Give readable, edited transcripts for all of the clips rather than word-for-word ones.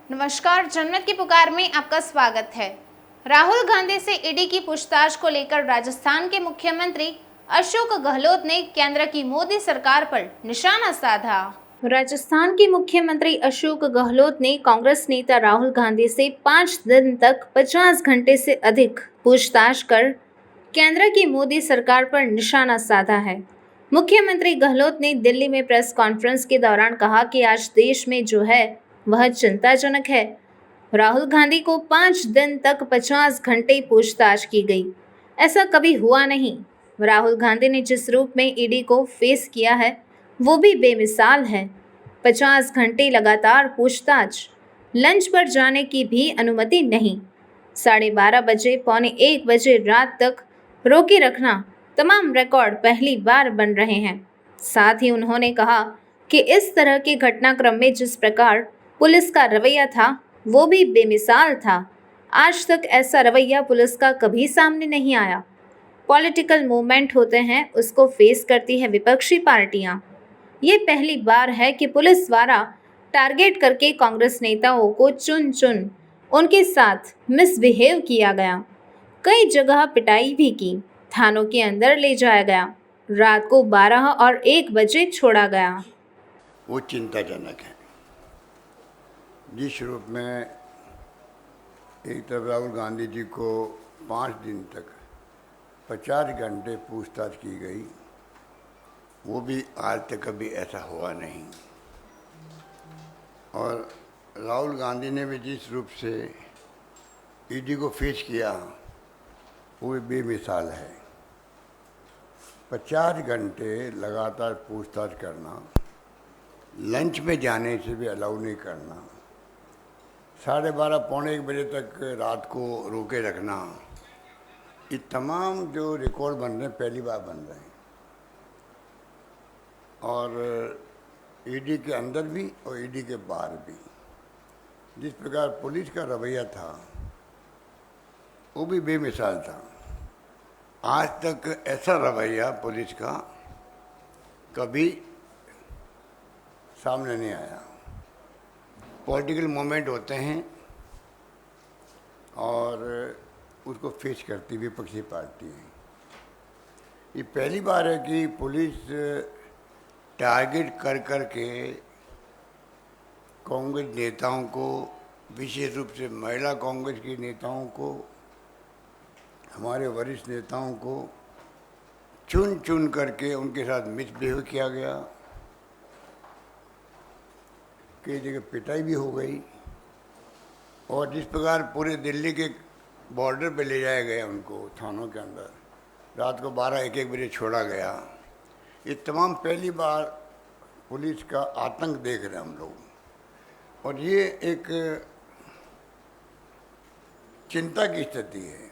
नमस्कार, जनमत की पुकार में आपका स्वागत है। राहुल गांधी से ईडी की पूछताछ को लेकर राजस्थान के मुख्यमंत्री अशोक गहलोत ने केंद्र की मोदी सरकार पर निशाना साधा। राजस्थान के मुख्यमंत्री अशोक गहलोत ने कांग्रेस नेता राहुल गांधी से 5 दिन तक 50 घंटे से अधिक पूछताछ कर केंद्र की मोदी सरकार पर निशाना साधा है। मुख्यमंत्री गहलोत ने दिल्ली में प्रेस कॉन्फ्रेंस के दौरान कहा कि आज देश में जो है वह चिंताजनक है। राहुल गांधी को 5 दिन तक 50 घंटे पूछताछ की गई, ऐसा कभी हुआ नहीं। राहुल गांधी ने जिस रूप में ईडी को फेस किया है वो भी बेमिसाल है। 50 घंटे लगातार पूछताछ, लंच पर जाने की भी अनुमति नहीं, 12:30 बजे पौने 1 बजे रात तक रोके रखना, तमाम रिकॉर्ड पहली बार बन रहे हैं। साथ ही उन्होंने कहा कि इस तरह के घटनाक्रम में जिस प्रकार पुलिस का रवैया था वो भी बेमिसाल था। आज तक ऐसा रवैया पुलिस का कभी सामने नहीं आया। पॉलिटिकल मूवमेंट होते हैं, उसको फेस करती है विपक्षी पार्टियां। ये पहली बार है कि पुलिस द्वारा टारगेट करके कांग्रेस नेताओं को चुन चुन उनके साथ मिसबिहेव किया गया। कई जगह पिटाई भी की, थानों के अंदर ले जाया गया, रात को 12 और 1 बजे छोड़ा गया। वो चिंताजनक है। जिस रूप में एक तरफ राहुल गांधी जी को 5 दिन तक 50 घंटे पूछताछ की गई, वो भी आज तक कभी ऐसा हुआ नहीं। और राहुल गांधी ने भी जिस रूप से ईडी को फेस किया वो भी बेमिसाल है। 50 घंटे लगातार पूछताछ करना, लंच में जाने से भी अलाउ नहीं करना, 12:30 पौने 1 बजे तक रात को रोके रखना, ये तमाम जो रिकॉर्ड बन रहे हैं पहली बार बन रहे हैं। और ईडी के अंदर भी और ईडी के बाहर भी जिस प्रकार पुलिस का रवैया था वो भी बेमिसाल था। आज तक ऐसा रवैया पुलिस का कभी सामने नहीं आया। पॉलिटिकल मूवमेंट होते हैं और उसको फेस करती विपक्षी पार्टी है। ये पहली बार है कि पुलिस टारगेट कर कर के कांग्रेस नेताओं को, विशेष रूप से महिला कांग्रेस की नेताओं को, हमारे वरिष्ठ नेताओं को चुन चुन करके उनके साथ मिसबिहेव किया गया। कई जगह पिटाई भी हो गई। और जिस प्रकार पूरे दिल्ली के बॉर्डर पे ले जाया गया उनको थानों के अंदर, रात को 12-1 बजे छोड़ा गया, ये तमाम पहली बार पुलिस का आतंक देख रहे हैं हम लोग। और ये एक चिंता की स्थिति है।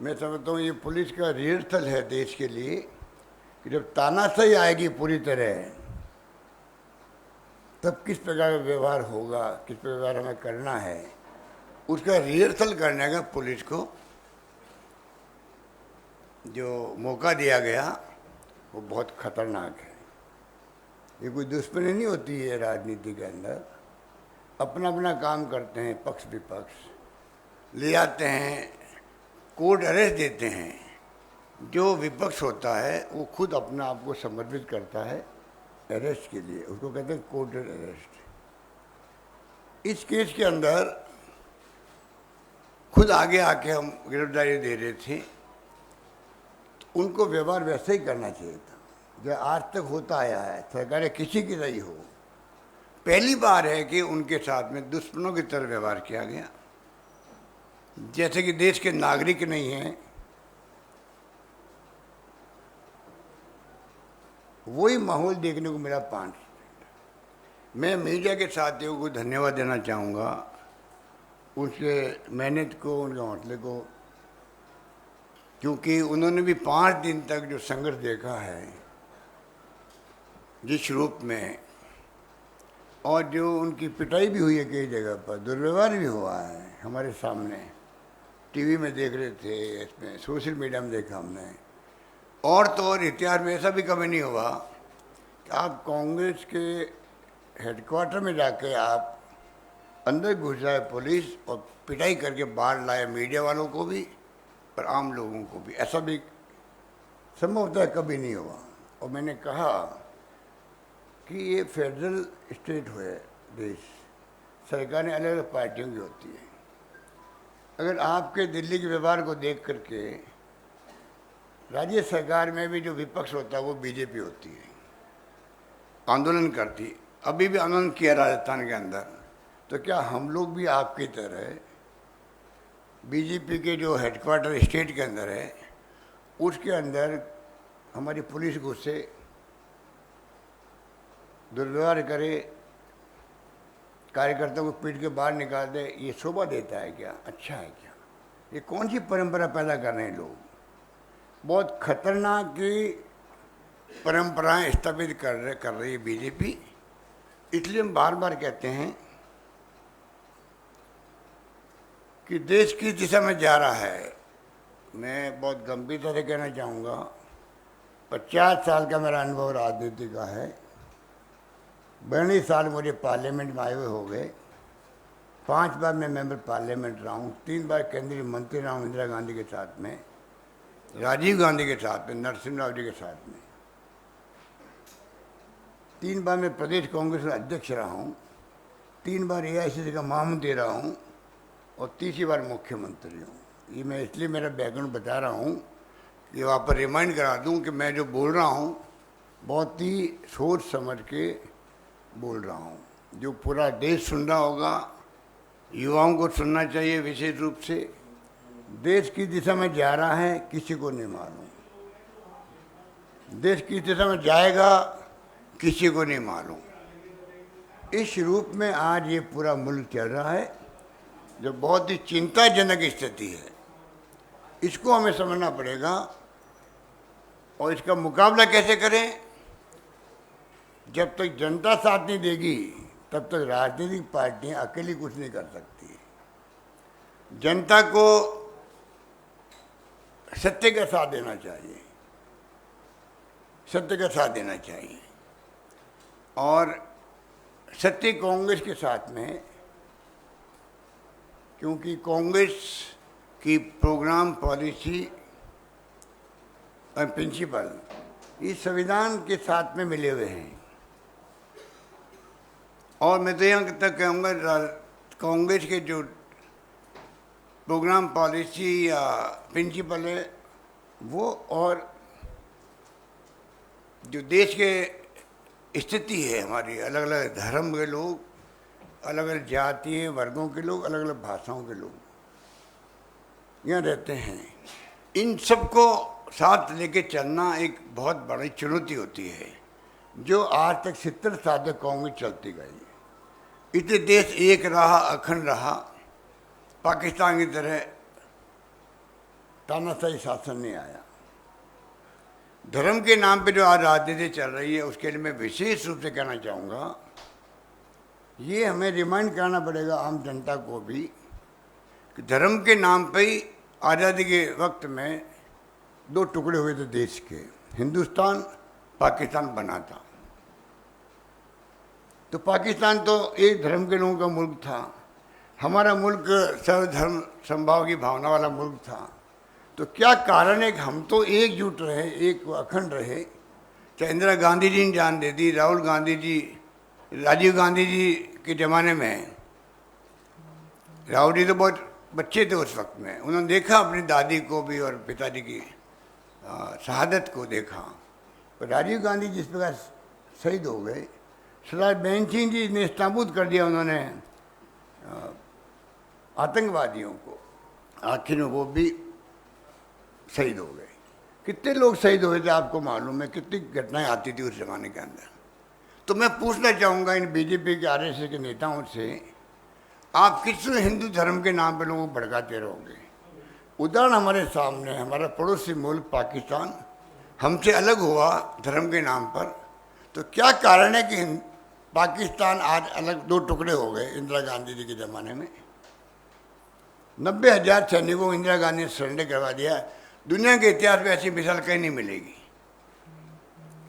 मैं समझता हूँ ये पुलिस का रिहर्सल है देश के लिए कि जब तानाशाही आएगी पूरी तरह तब किस प्रकार का व्यवहार होगा, किस प्रकार हमें करना है, उसका रिहर्सल करने का पुलिस को जो मौका दिया गया वो बहुत खतरनाक है। ये कोई दुश्मनी नहीं होती है राजनीति के अंदर। अपना अपना काम करते हैं, पक्ष विपक्ष ले आते हैं, कोर्ट अरेस्ट देते हैं। जो विपक्ष होता है वो खुद अपना आप को समर्पित करता है अरेस्ट के लिए, उसको कहते हैं कोर्टेड अरेस्ट। इस केस के अंदर खुद आगे आके हम गिरफ्तारी दे रहे थे, तो उनको व्यवहार वैसे ही करना चाहिए था जो आज तक होता आया है, सरकारें किसी की रही हो। पहली बार है कि उनके साथ में दुश्मनों की तरह व्यवहार किया गया, जैसे कि देश के नागरिक नहीं हैं। वही माहौल देखने को मिला 5। मैं मीडिया के साथियों को धन्यवाद देना चाहूँगा, उसके मेहनत को, उनके हौसले को, क्योंकि उन्होंने भी 5 दिन तक जो संघर्ष देखा है जिस रूप में, और जो उनकी पिटाई भी हुई है कई जगह पर, दुर्व्यवहार भी हुआ है हमारे सामने, टीवी में देख रहे थे, इसमें सोशल मीडिया में देखा हमने। और तो और इतिहास में ऐसा भी कभी नहीं हुआ कि आप कांग्रेस के हेडक्वार्टर में जाके आप अंदर घुस जाए पुलिस और पिटाई करके बाहर लाए मीडिया वालों को भी और आम लोगों को भी। ऐसा भी संभवतः कभी नहीं हुआ। और मैंने कहा कि ये फेडरल स्टेट हुए देश, सरकारें अलग अलग पार्टियों की होती है। अगर आपके दिल्ली के व्यवहार को देख करके राज्य सरकार में भी जो विपक्ष होता है वो बीजेपी होती है, आंदोलन करती, अभी भी आंदोलन किया राजस्थान के अंदर, तो क्या हम लोग भी आपकी तरह बीजेपी के जो हेडक्वार्टर स्टेट के अंदर है उसके अंदर हमारी पुलिस घुसे, दुर्व्यवहार करे, कार्यकर्ताओं को पीट के बाहर निकाल दे, ये शोभा देता है क्या? अच्छा है क्या? ये कौन सी परंपरा पैदा कर रहे हैं लोग? बहुत खतरनाक की परंपराएं स्थापित कर रही है बीजेपी। इसलिए हम बार बार कहते हैं कि देश किस दिशा में जा रहा है। मैं बहुत गंभीरता से कहना चाहूँगा, 50 साल का मेरा अनुभव राजनीति का है। 42 साल मुझे पार्लियामेंट में आए हुए हो गए। 5 बार मैं मेंबर पार्लियामेंट रहा हूँ, 3 बार केंद्रीय मंत्री रहा हूँ, इंदिरा गांधी के साथ में, राजीव गांधी के साथ में, नरसिम्हा राव जी के साथ में। 3 बार मैं प्रदेश कांग्रेस का अध्यक्ष रहा हूँ, 3 बार AICC का महामंत्री रहा हूँ और तीसरी बार मुख्यमंत्री हूँ। ये मैं इसलिए मेरा बैकग्राउंड बता रहा हूँ कि वहाँ पर रिमाइंड करा दूँ कि मैं जो बोल रहा हूँ बहुत ही सोच समझ के बोल रहा हूँ। जो पूरा देश सुन रहा होगा, युवाओं को सुनना चाहिए विशेष रूप से। देश किस दिशा में जा रहा है किसी को नहीं मालूम, देश किस दिशा में जाएगा किसी को नहीं मालूम। इस रूप में आज ये पूरा मुल्क चल रहा है जो बहुत ही चिंताजनक स्थिति है। इसको हमें समझना पड़ेगा और इसका मुकाबला कैसे करें। जब तक जनता साथ नहीं देगी तब तक राजनीतिक पार्टियां अकेली कुछ नहीं कर सकती। जनता को सत्य का साथ देना चाहिए, सत्य का साथ देना चाहिए। और सत्य कांग्रेस के साथ में, क्योंकि कांग्रेस की प्रोग्राम, पॉलिसी और प्रिंसिपल इस संविधान के साथ में मिले हुए हैं। और मैं तो यहाँ तक कहूँगा कांग्रेस के जो प्रोग्राम, पॉलिसी या प्रिंसिपल है वो, और जो देश के स्थिति है हमारी, अलग अलग धर्म के लोग, अलग अलग जातीय वर्गों के लोग, अलग अलग भाषाओं के लोग यहाँ रहते हैं, इन सबको साथ लेके चलना एक बहुत बड़ी चुनौती होती है, जो आज तक 70 साल तक कांग्रेस चलती गई। इसलिए देश एक रहा, अखंड रहा। पाकिस्तान की तरह तानाशाही शासन नहीं आया। धर्म के नाम पे जो आज राजनीति चल रही है उसके लिए मैं विशेष रूप से कहना चाहूँगा, ये हमें रिमाइंड करना पड़ेगा आम जनता को भी कि धर्म के नाम पे ही आज़ादी के वक्त में 2 टुकड़े हुए थे देश के, हिंदुस्तान, पाकिस्तान बना था। तो पाकिस्तान तो एक धर्म के लोगों का मुल्क था, हमारा मुल्क सर्वधर्म समभाव की भावना वाला मुल्क था। तो क्या कारण है कि हम तो एकजुट रहे, एक अखंड रहे। चाहे इंदिरा गांधी जी ने जान दे दी, राहुल गांधी जी, राजीव गांधी जी के ज़माने में, राहुल जी तो बहुत बच्चे थे उस वक्त में, उन्होंने देखा अपनी दादी को भी और पिताजी की शहादत को देखा। पर राजीव गांधी जिस प्रकार शहीद हो गए, सरदार बेन सिंह जी ने नाबूद कर दिया उन्होंने आतंकवादियों को, आखिर में वो भी शहीद हो गए। कितने लोग शहीद हुए थे आपको मालूम है, कितनी घटनाएं आती थी उस जमाने के अंदर। तो मैं पूछना चाहूँगा इन बीजेपी के, RSS के नेताओं से, आप किस हिंदू धर्म के नाम पर लोगों को भड़काते रहोगे? उदाहरण हमारे सामने, हमारा पड़ोसी मुल्क पाकिस्तान हमसे अलग हुआ धर्म के नाम पर। तो क्या कारण है कि पाकिस्तान आज अलग 2 टुकड़े हो गए इंदिरा गांधी जी के ज़माने में? 90,000 सैनिकों को इंदिरा गांधी ने सरेंडर करवा दिया। दुनिया के इतिहास में ऐसी मिसाल कहीं नहीं मिलेगी।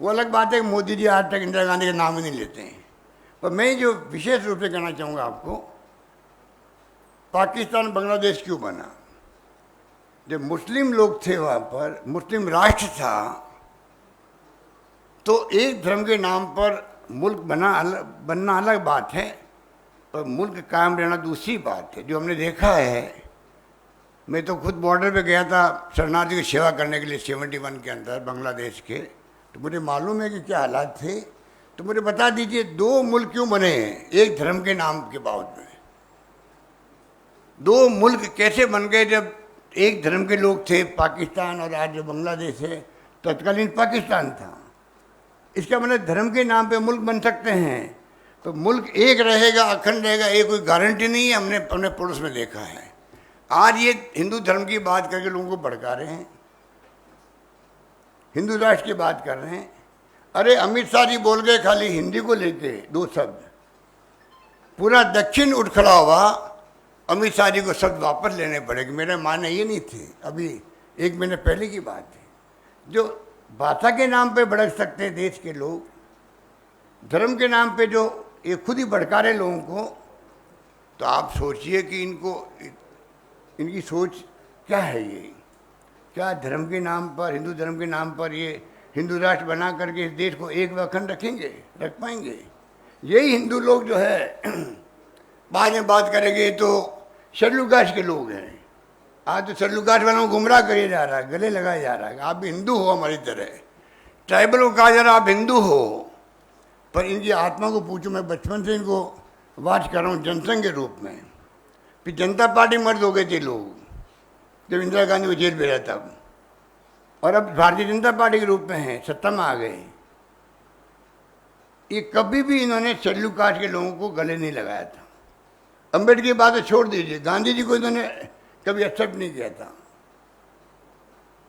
वो अलग बात है कि मोदी जी आज तक इंदिरा गांधी का नाम ही नहीं लेते हैं। पर मैं जो विशेष रूप से कहना चाहूँगा आपको पाकिस्तान बांग्लादेश क्यों बना? जब मुस्लिम लोग थे वहाँ पर, मुस्लिम राष्ट्र था, तो एक धर्म के नाम पर मुल्क बनना अलग बात है और मुल्क कायम रहना दूसरी बात है। जो हमने देखा है, मैं तो खुद बॉर्डर पे गया था शरणार्थी की सेवा करने के लिए 71 के अंदर बांग्लादेश के, तो मुझे मालूम है कि क्या हालात थे। तो मुझे बता दीजिए 2 मुल्क क्यों बने हैं एक धर्म के नाम के बावजूद में? 2 मुल्क कैसे बन गए जब एक धर्म के लोग थे? पाकिस्तान और आज जो बांग्लादेश है, तत्कालीन पाकिस्तान था। इसका मतलब धर्म के नाम पे मुल्क बन सकते हैं, तो मुल्क एक रहेगा, अखंड रहेगा, ये कोई गारंटी नहीं है। हमने अपने पड़ोस में देखा है। आज ये हिंदू धर्म की बात करके लोगों को भड़का रहे हैं, हिंदू राष्ट्र की बात कर रहे हैं। अरे अमित शाह जी बोल गए खाली हिंदी को लेके 2 शब्द, पूरा दक्षिण उठ खड़ा हुआ। अमित शाह जी को शब्द वापस लेने पड़ेंगे। मेरे माने ये नहीं थे, अभी 1 महीने पहले की बात है। जो भाषा के नाम पे भड़क सकते हैं देश के लोग, धर्म के नाम पे जो ये खुद ही भड़का रहे लोगों को, तो आप सोचिए कि इनकी सोच क्या है। ये क्या धर्म के नाम पर, हिंदू धर्म के नाम पर ये हिंदू राष्ट्र बना करके इस देश को एक व अखंड रख पाएंगे? यही हिंदू लोग जो है बाद में बात करेंगे तो शेड्यूल कास्ट के लोग हैं। आज तो शेड्यूल कास्ट वालों को गुमराह किया जा रहा है, गले लगाया जा रहा है। आप भी हिंदू हो हमारी तरह। ट्राइबल को कहा जा रहा है आप हिंदू हो, पर इनकी आत्मा को पूछो। मैं बचपन से इनको वाच कर रहा हूँ जनसंघ के रूप में। फिर जनता पार्टी मर्द हो गए थे लोग जब इंदिरा गांधी को जेल भेजा तब, और अब भारतीय जनता पार्टी के रूप में हैं, सत्ता में आ गए। ये कभी भी इन्होंने शेड्यूल कास्ट के लोगों को गले नहीं लगाया था। अम्बेडकर की बात छोड़ दीजिए, गांधी जी को इन्होंने कभी एक्सेप्ट नहीं किया था।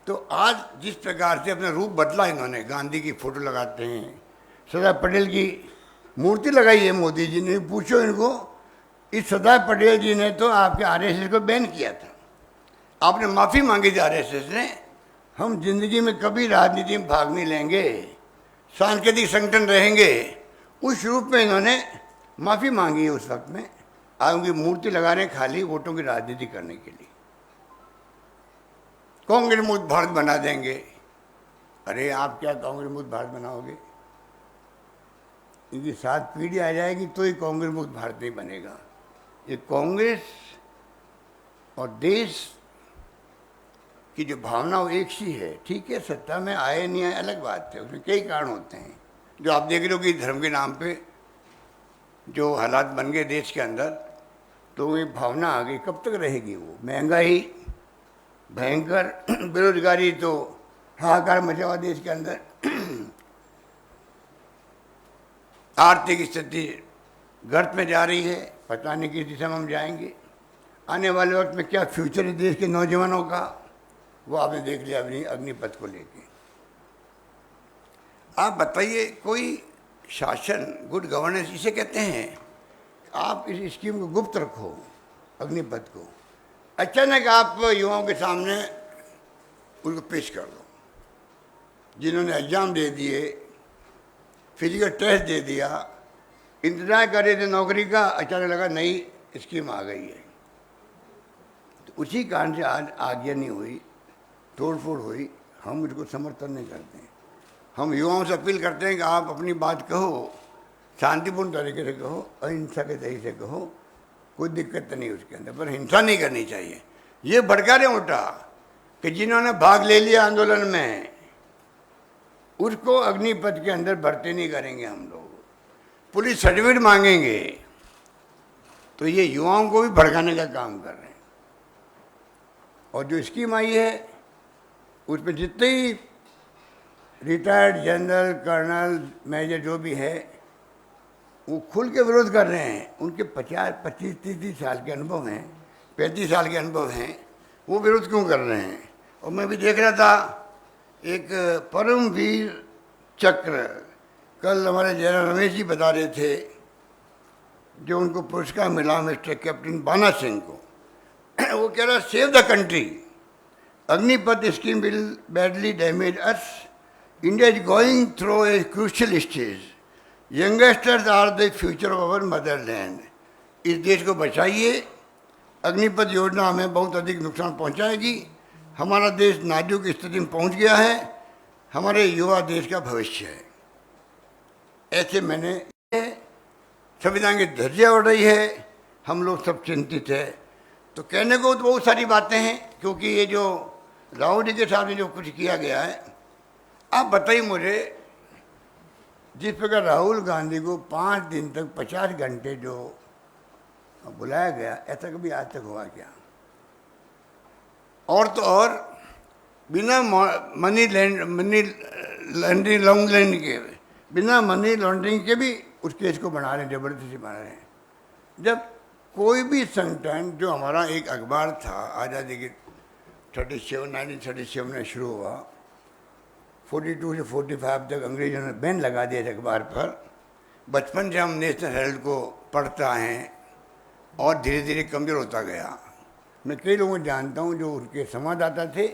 तो आज जिस प्रकार से अपना रूप बदला इन्होंने, गांधी की फोटो लगाते हैं, सरदार पटेल की मूर्ति लगाई है मोदी जी ने। पूछो इनको, इस सरदार पटेल जी ने तो आपके आरएसएस को बैन किया था, आपने माफ़ी मांगी थी आरएसएस ने। हम जिंदगी में कभी राजनीति में भाग नहीं लेंगे, सांकेतिक संगठन रहेंगे, उस रूप में इन्होंने माफ़ी मांगी है उस वक्त में। आज उनकी मूर्ति लगा रहे हैं खाली वोटों की राजनीति करने के लिए। कांग्रेस मुक्त भारत बना देंगे। अरे आप क्या कांग्रेस मुक्त भारत बनाओगे? इनकी 7 पीढ़ी आ जाएगी तो ही कांग्रेस मुक्त भारत नहीं बनेगा। ये कांग्रेस और देश की जो भावना वो एक सी है। ठीक है, सत्ता में आए नहीं आए अलग बात है, उसमें कई कारण होते हैं। जो आप देख रहे हो कि धर्म के नाम पे जो हालात बन गए देश के अंदर, तो ये भावना आ गई। कब तक रहेगी वो? महंगाई भयंकर, बेरोजगारी तो हाहाकार मचा हुआ देश के अंदर, आर्थिक स्थिति गर्त में जा रही है, पता नहीं किस दिशा में हम जाएंगे। आने वाले वक्त में क्या फ्यूचर है देश के नौजवानों का, वो आपने देख लिया अग्निपथ को लेके। आप बताइए, कोई शासन, गुड गवर्नेंस इसे कहते हैं। आप इस स्कीम को गुप्त रखो, अग्निपथ को, अचानक आप युवाओं के सामने उनको पेश कर दो। जिन्होंने एग्जाम दे दिए, फिजिकल टेस्ट दे दिया, इंतजार कर रहे थे नौकरी का, अचानक लगा नई स्कीम आ गई है। तो उसी कारण से आज आज्ञा नहीं हुई, तोड़फोड़ हुई। हम इसको समर्थन नहीं करते हैं। हम युवाओं से अपील करते हैं कि आप अपनी बात कहो, शांतिपूर्ण तरीके से कहो, अहिंसा के तरीके से कहो, कोई दिक्कत नहीं उसके अंदर, पर हिंसा नहीं करनी चाहिए। ये भड़का रहे उल्टा कि जिन्होंने भाग ले लिया आंदोलन में, उसको अग्निपथ के अंदर भर्ती नहीं करेंगे हम लोग, पुलिस सर्टिफिकेट मांगेंगे। तो ये युवाओं को भी भड़काने का काम कर रहे हैं। और जो स्कीम आई है उसमें जितने ही रिटायर्ड जनरल, कर्नल, मेजर जो भी है, वो खुल के विरोध कर रहे हैं। उनके 25-30 साल के अनुभव हैं, 35 साल के अनुभव हैं, वो विरोध क्यों कर रहे हैं? और मैं भी देख रहा था एक परमवीर चक्र, कल हमारे जयराम रमेश जी बता रहे थे, जो उनको पुरस्कार मिला मिस्टर कैप्टन बाना सिंह को। वो कह रहा, save the country, Agnipath scheme will badly damage us, India is going through a crucial stage, youngsters are the future of our motherland. इस देश को बचाइए, अग्निपथ योजना हमें बहुत अधिक नुकसान पहुंचाएगी। हमारा देश नाजुक स्थिति में पहुंच गया है। हमारे युवा देश का भविष्य है। ऐसे मैंने संविधान की धज्जियां उड़ रही है, हम लोग सब चिंतित है। तो कहने को तो बहुत सारी बातें हैं, क्योंकि ये जो राहुल जी के सामने जो कुछ किया गया है, आप बताइए मुझे, जिस प्रकार राहुल गांधी को 5 दिन तक 50 घंटे जो बुलाया गया, ऐसा कभी आज तक हुआ क्या? और तो और बिना मनी लॉन्ड्रिंग के, बिना मनी लॉन्ड्रिंग के भी उस केस को बना रहे हैं, जबरदस्ती से बना रहे हैं। जब कोई भी संगठन, जो हमारा एक अखबार था आज़ादी की 1937 में शुरू हुआ, 42 से 45 तक अंग्रेजों ने बैन लगा दिया इस अखबार पर। बचपन से हम नेशनल हेराल्ड को पढ़ता हैं और धीरे धीरे कमज़ोर होता गया। मैं कई लोगों को जानता हूँ जो उनके संवाददाता थे,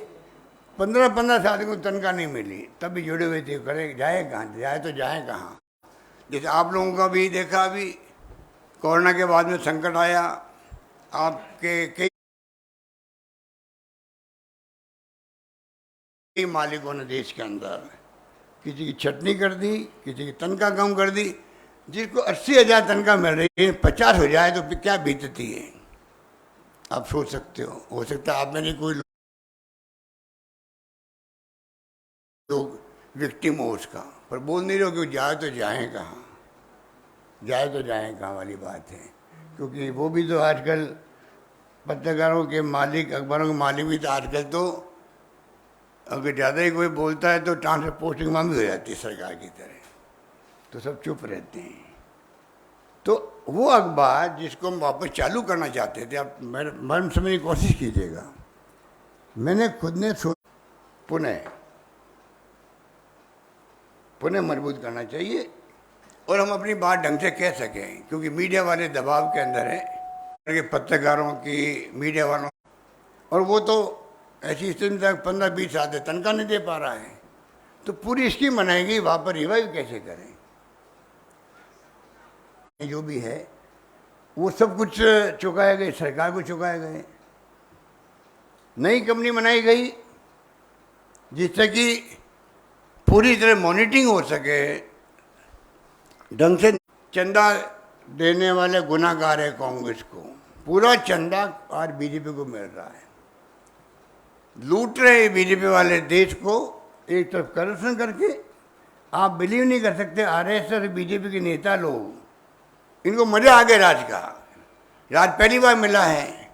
15 साल को तनख्वाह नहीं मिली, तब भी जुड़े हुए थे। करे जाए कहाँ, जाए तो जाए कहाँ? जैसे आप लोगों का भी देखा, अभी कोरोना के बाद में संकट आया, आपके कई मालिकों ने देश के अंदर किसी की छटनी कर दी, किसी की तनख्वाह कम कर दी। जिसको 80,000 तनख्वाह मिल रही है, 50 हो जाए तो क्या बीतती है, आप सोच सकते हो सकता है आप में नहीं कोई लोग विक्टिम हो उसका, पर बोल नहीं रहे हो कि जाए तो जाए कहाँ, जाए तो जाए कहाँ वाली बात है। क्योंकि वो भी तो आजकल पत्रकारों के मालिक, अखबारों के मालिक भी तो आजकल तो अगर ज़्यादा ही कोई बोलता है तो ट्रांसफर पोस्टिंग मांग भी हो जाती है सरकार की तरह, तो सब चुप रहते हैं। तो वो अखबार जिसको हम वापस चालू करना चाहते थे, आप मर्म समझने की कोशिश कीजिएगा। मैंने खुद ने पुनः मजबूत करना चाहिए और हम अपनी बात ढंग से कह सकें, क्योंकि मीडिया वाले दबाव के अंदर है, पत्रकारों की, मीडिया वालों, और वो तो ऐसी स्थिति तक 15-20 साल से तनख्वाह नहीं दे पा रहा है। तो पूरी स्कीम बनाएगी, वहाँ पर रिवाइव कैसे करें? जो भी है वो सब कुछ चुकाए गए, सरकार को चुकाए गए। नई कंपनी बनाई गई जिससे कि पूरी तरह मॉनिटरिंग हो सके, ढंग से। चंदा देने वाले गुनाहगार है कांग्रेस को, पूरा चंदा आज बीजेपी को मिल रहा है। लूट रहे बीजेपी वाले देश को, एक तरफ करप्शन करके। आप बिलीव नहीं कर सकते, आरएसएस और बीजेपी के नेता लोग, इनको मजा आ गया राज का। राज पहली बार मिला है,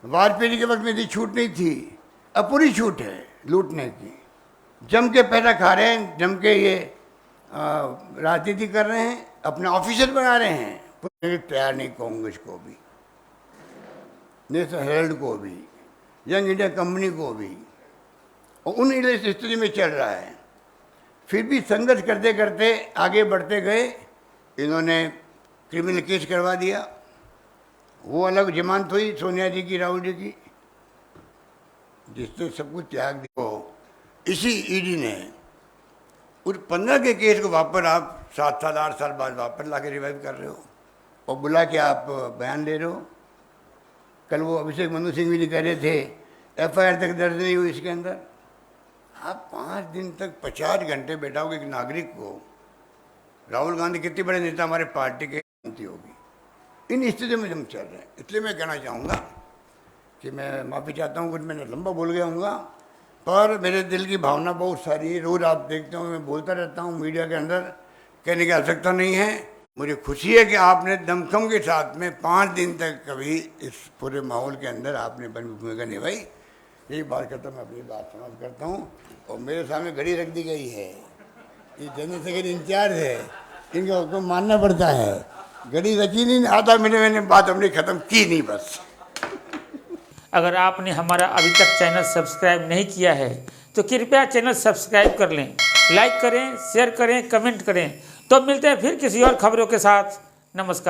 वाजपेयी के वक्त में इतनी छूट नहीं थी, अब पूरी छूट है लूटने की। जम के पैसा खा रहे हैं, जम के ये राजनीति कर रहे हैं, अपने ऑफिसर बना रहे हैं। तैयार नहीं कांग्रेस को भी, नेशनल हेराल्ड को भी, यंग इंडिया कंपनी को भी, और उन स्थिति में चल रहा है। फिर भी संघर्ष करते करते आगे बढ़ते गए। इन्होंने क्रिमिनल केस करवा दिया, वो अलग जमानत हुई सोनिया जी की, राहुल जी की, जिसने सब कुछ त्याग दिया। इसी ईडी ने उस 15 के केस को वापस आप 7 साल 8 साल बाद वापस ला के रिवाइव कर रहे हो और बुला के आप बयान दे रहे हो। कल वो अभिषेक मनु सिंह भी कह रहे थे एफआईआर तक दर्ज नहीं हुई इसके अंदर। आप 5 दिन तक 50 घंटे बैठाओगे एक नागरिक को। राहुल गांधी कितने बड़े नेता हमारे पार्टी के होगी। इन स्थिति में हम चल रहे हैं। इसलिए मैं कहना चाहूँगा कि मैं माफ़ी चाहता हूँ, कुछ मैंने लंबा बोल गया हूँगा, पर मेरे दिल की भावना बहुत सारी है। रोज़ आप देखते हो मैं बोलता रहता हूँ मीडिया के अंदर, कहने की आवश्यकता नहीं है। मुझे खुशी है कि आपने दमखम के साथ में 5 दिन तक कभी इस पूरे माहौल के अंदर आपने अपनी भूमिका निभाई। यही बात करता मैं अपनी बात समाप्त करता हूँ। और मेरे सामने घड़ी रख दी गई है, ये जनरल सेक्रेटरी इंचार्ज है, इनका हुक्म मानना पड़ता है। घड़ी रखी नहीं, आधा मिनट मैंने बात अपनी ख़त्म की नहीं बस। अगर आपने हमारा अभी तक चैनल सब्सक्राइब नहीं किया है तो कृपया चैनल सब्सक्राइब कर लें, लाइक करें, शेयर करें, कमेंट करें। तो मिलते हैं फिर किसी और खबरों के साथ। नमस्कार।